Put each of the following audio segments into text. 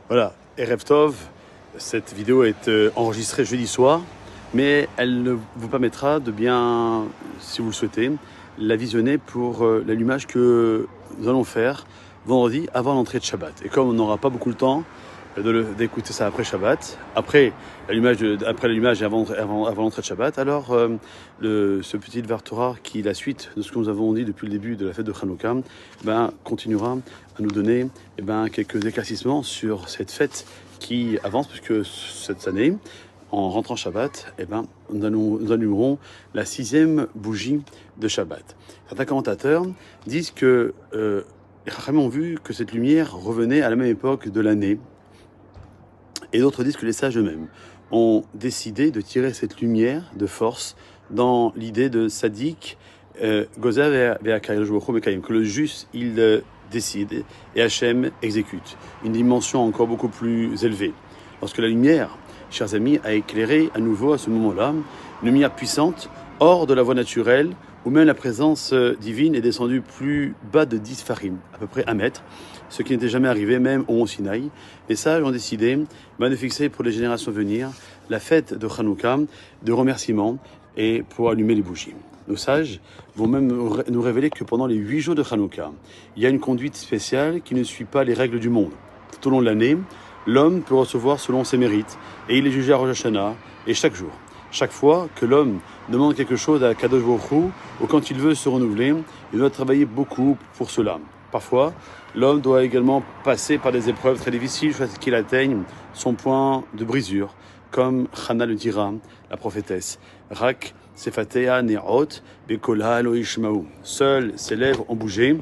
Voilà, Erev Tov, cette vidéo est enregistrée jeudi soir, mais elle ne vous permettra de bien, si vous le souhaitez, la visionner pour l'allumage que nous allons faire vendredi avant l'entrée de Shabbat. Et comme on n'aura pas beaucoup de temps d'écouter ça après Shabbat, après l'allumage et avant l'entrée de Shabbat, alors ce petit Dvar Torah qui est la suite de ce que nous avons dit depuis le début de la fête de Hanouka, continuera à nous donner quelques éclaircissements sur cette fête qui avance, puisque cette année, en rentrant Shabbat, nous allumerons la 6e bougie de Shabbat. Certains commentateurs disent que les Chachamim ont vu que cette lumière revenait à la même époque de l'année, et d'autres disent que les sages eux-mêmes ont décidé de tirer cette lumière de force dans l'idée de Sadik, Goza que le juste il décide et Hachem exécute. Une dimension encore beaucoup plus élevée. Lorsque la lumière, chers amis, a éclairé à nouveau à ce moment-là, une lumière puissante, hors de la voie naturelle, où même la présence divine est descendue plus bas de 10 farim, à peu près 1 mètre, ce qui n'était jamais arrivé même au Mont Sinaï. Les sages ont décidé de fixer pour les générations à venir la fête de Hanouka, de remerciement et pour allumer les bougies. Nos sages vont même nous révéler que pendant les 8 jours de Hanouka, il y a une conduite spéciale qui ne suit pas les règles du monde. Tout au long de l'année, l'homme peut recevoir selon ses mérites et il est jugé à Rosh Hashanah et chaque jour. Chaque fois que l'homme demande quelque chose à Kadosh Baruch Hu, ou quand il veut se renouveler, il doit travailler beaucoup pour cela. Parfois, l'homme doit également passer par des épreuves très difficiles jusqu'à ce qu'il atteigne son point de brisure, comme Chana le dira, la prophétesse. Rak sefatea ne'ot bekola lo ishmaou. Seuls ses lèvres ont bougé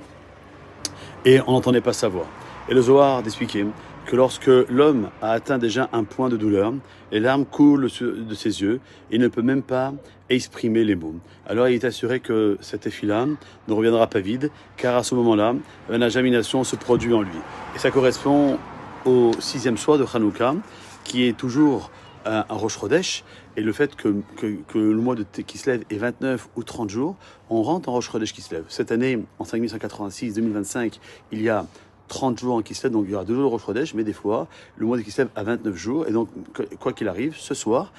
et on n'entendait pas sa voix. Et le Zohar d'expliquer que lorsque l'homme a atteint déjà un point de douleur, les larmes coulent de ses yeux et il ne peut même pas exprimer les mots. Alors il est assuré que cette effie-là ne reviendra pas vide, car à ce moment-là, la germination se produit en lui. Et ça correspond au 6e soir de Hanouka, qui est toujours un Rosh Chodesh, et le fait que le mois de Kislev est 29 ou 30 jours, on rentre en Rosh Chodesh Kislev. Cette année, en 5186-2025, il y a 30 jours en Kislev, donc il y aura 2 jours de Rosh Chodesh, mais des fois, le mois de Kislev a 29 jours, et donc, quoi qu'il arrive, ce soir,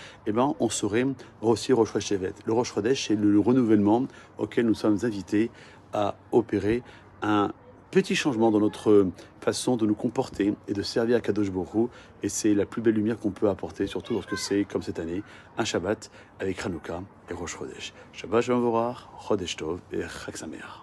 on serait aussi Rosh Chodesh Shevet. Le Rosh Chodesh, c'est le renouvellement auquel nous sommes invités à opérer un petit changement dans notre façon de nous comporter et de servir à Kadosh Baruch Hu, et c'est la plus belle lumière qu'on peut apporter, surtout lorsque c'est, comme cette année, un Shabbat avec Hanouka et Rosh Chodesh. Shabbat Shalom Vorach, Chodesh Tov et Chag Sameach.